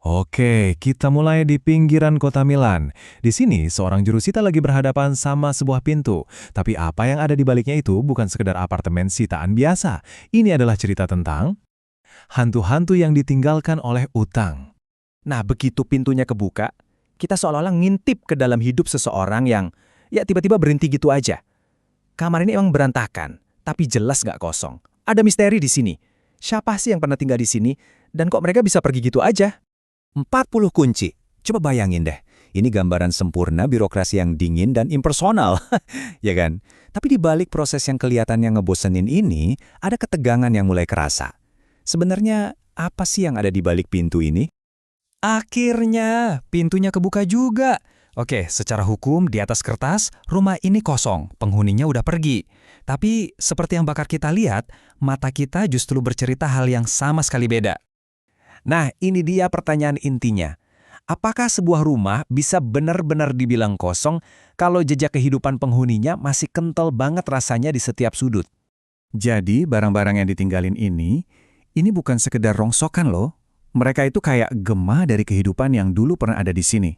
Oke, kita mulai di pinggiran kota Milan. Di sini, seorang jurusita lagi berhadapan sama sebuah pintu. Tapi apa yang ada di baliknya itu bukan sekedar apartemen sitaan biasa. Ini adalah cerita tentang hantu-hantu yang ditinggalkan oleh utang. Nah, begitu pintunya kebuka, kita seolah-olah ngintip ke dalam hidup seseorang yang, ya tiba-tiba berhenti gitu aja. Kamar ini emang berantakan, tapi jelas nggak kosong. Ada misteri di sini. Siapa sih yang pernah tinggal di sini? Dan kok mereka bisa pergi gitu aja? 40 kunci. Coba bayangin deh, ini gambaran sempurna birokrasi yang dingin dan impersonal, ya kan? Tapi di balik proses yang kelihatannya ngebosenin ini, ada ketegangan yang mulai kerasa. Sebenarnya, apa sih yang ada di balik pintu ini? Akhirnya, pintunya kebuka juga. Oke, secara hukum di atas kertas, rumah ini kosong, penghuninya udah pergi. Tapi seperti yang bakal kita lihat, mata kita justru bercerita hal yang sama sekali beda. Nah, ini dia pertanyaan intinya. Apakah sebuah rumah bisa benar-benar dibilang kosong kalau jejak kehidupan penghuninya masih kental banget rasanya di setiap sudut? Jadi, barang-barang yang ditinggalin ini bukan sekedar rongsokan loh. Mereka itu kayak gema dari kehidupan yang dulu pernah ada di sini.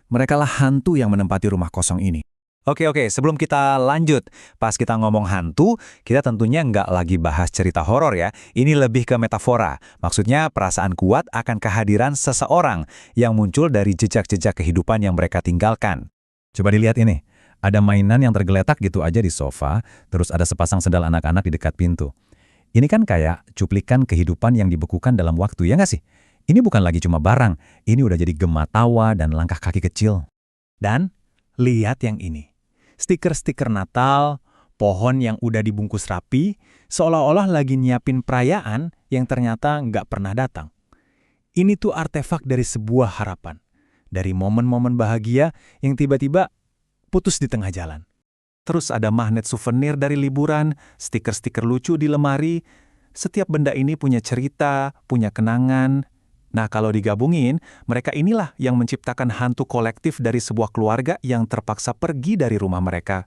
Mereka lah hantu yang menempati rumah kosong ini. Oke, sebelum kita lanjut, pas kita ngomong hantu, kita tentunya nggak lagi bahas cerita horor ya. Ini lebih ke metafora. Maksudnya perasaan kuat akan kehadiran seseorang yang muncul dari jejak-jejak kehidupan yang mereka tinggalkan. Coba dilihat ini. Ada mainan yang tergeletak gitu aja di sofa, terus ada sepasang sendal anak-anak di dekat pintu. Ini kan kayak cuplikan kehidupan yang dibekukan dalam waktu, ya nggak sih? Ini bukan lagi cuma barang, ini udah jadi gema tawa dan langkah kaki kecil. Dan lihat yang ini. Stiker-stiker Natal, pohon yang udah dibungkus rapi, seolah-olah lagi nyiapin perayaan yang ternyata nggak pernah datang. Ini tuh artefak dari sebuah harapan. Dari momen-momen bahagia yang tiba-tiba putus di tengah jalan. Terus ada magnet souvenir dari liburan, stiker-stiker lucu di lemari. Setiap benda ini punya cerita, punya kenangan. Nah, kalau digabungin, mereka inilah yang menciptakan hantu kolektif dari sebuah keluarga yang terpaksa pergi dari rumah mereka.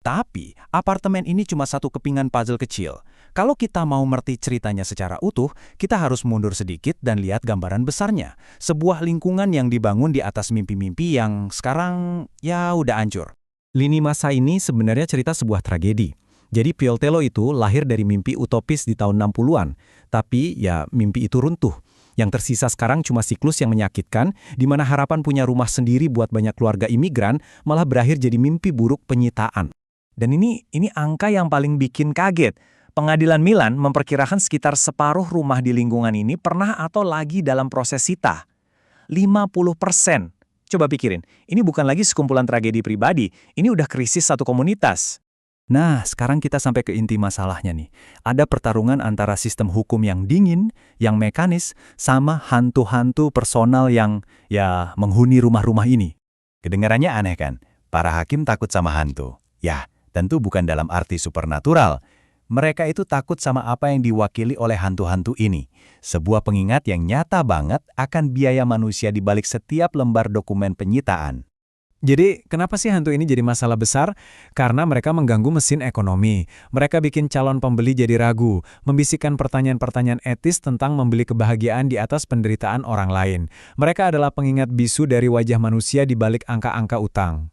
Tapi, apartemen ini cuma satu kepingan puzzle kecil. Kalau kita mau ngerti ceritanya secara utuh, kita harus mundur sedikit dan lihat gambaran besarnya. Sebuah lingkungan yang dibangun di atas mimpi-mimpi yang sekarang, ya udah hancur. Lini masa ini sebenarnya cerita sebuah tragedi. Jadi Pioltello itu lahir dari mimpi utopis di tahun 60-an. Tapi, ya mimpi itu runtuh. Yang tersisa sekarang cuma siklus yang menyakitkan, di mana harapan punya rumah sendiri buat banyak keluarga imigran malah berakhir jadi mimpi buruk penyitaan. Dan ini angka yang paling bikin kaget. Pengadilan Milan memperkirakan sekitar separuh rumah di lingkungan ini pernah atau lagi dalam proses sita. 50%. Coba pikirin, ini bukan lagi sekumpulan tragedi pribadi, ini udah krisis satu komunitas. Nah, sekarang kita sampai ke inti masalahnya nih. Ada pertarungan antara sistem hukum yang dingin, yang mekanis, sama hantu-hantu personal yang, ya, menghuni rumah-rumah ini. Kedengarannya aneh kan? Para hakim takut sama hantu. Ya, tentu bukan dalam arti supernatural. Mereka itu takut sama apa yang diwakili oleh hantu-hantu ini. Sebuah pengingat yang nyata banget akan biaya manusia di balik setiap lembar dokumen penyitaan. Jadi, kenapa sih hantu ini jadi masalah besar? Karena mereka mengganggu mesin ekonomi. Mereka bikin calon pembeli jadi ragu, membisikkan pertanyaan-pertanyaan etis tentang membeli kebahagiaan di atas penderitaan orang lain. Mereka adalah pengingat bisu dari wajah manusia di balik angka-angka utang.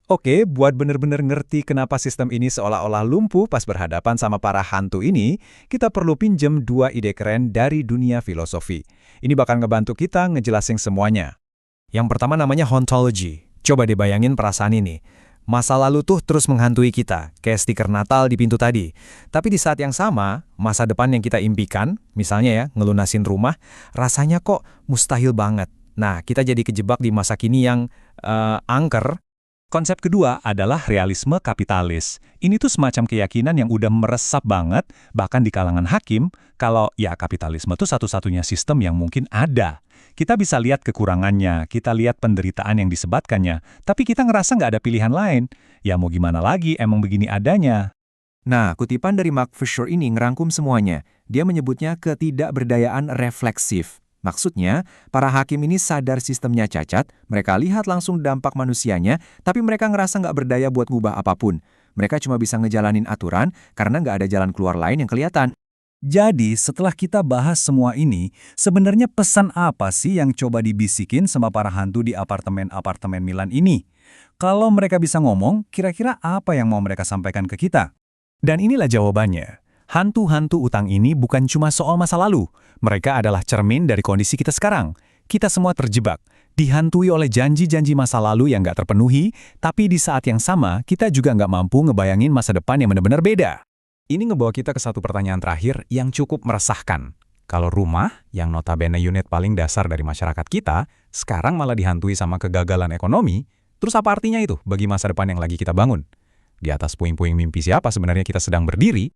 Oke, buat bener-bener ngerti kenapa sistem ini seolah-olah lumpuh pas berhadapan sama para hantu ini, kita perlu pinjem dua ide keren dari dunia filosofi. Ini bakal ngebantu kita ngejelasin semuanya. Yang pertama namanya hauntology. Coba dibayangin perasaan ini. Masa lalu tuh terus menghantui kita, kayak stiker Natal di pintu tadi. Tapi di saat yang sama, masa depan yang kita impikan, misalnya ya, ngelunasin rumah, rasanya kok mustahil banget. Nah, kita jadi kejebak di masa kini yang angker. Konsep kedua adalah realisme kapitalis. Ini tuh semacam keyakinan yang udah meresap banget, bahkan di kalangan hakim, kalau ya kapitalisme tuh satu-satunya sistem yang mungkin ada. Kita bisa lihat kekurangannya, kita lihat penderitaan yang disebatkannya, tapi kita ngerasa nggak ada pilihan lain. Ya mau gimana lagi, emang begini adanya. Nah, kutipan dari Mark Fisher ini ngerangkum semuanya. Dia menyebutnya ketidakberdayaan refleksif. Maksudnya, para hakim ini sadar sistemnya cacat, mereka lihat langsung dampak manusianya, tapi mereka ngerasa nggak berdaya buat ngubah apapun. Mereka cuma bisa ngejalanin aturan karena nggak ada jalan keluar lain yang kelihatan. Jadi, setelah kita bahas semua ini, sebenarnya pesan apa sih yang coba dibisikin sama para hantu di apartemen-apartemen Milan ini? Kalau mereka bisa ngomong, kira-kira apa yang mau mereka sampaikan ke kita? Dan inilah jawabannya. Hantu-hantu utang ini bukan cuma soal masa lalu. Mereka adalah cermin dari kondisi kita sekarang. Kita semua terjebak, dihantui oleh janji-janji masa lalu yang nggak terpenuhi, tapi di saat yang sama, kita juga nggak mampu ngebayangin masa depan yang benar-benar beda. Ini ngebawa kita ke satu pertanyaan terakhir yang cukup meresahkan. Kalau rumah, yang notabene unit paling dasar dari masyarakat kita, sekarang malah dihantui sama kegagalan ekonomi, terus apa artinya itu bagi masa depan yang lagi kita bangun? Di atas puing-puing mimpi siapa sebenarnya kita sedang berdiri?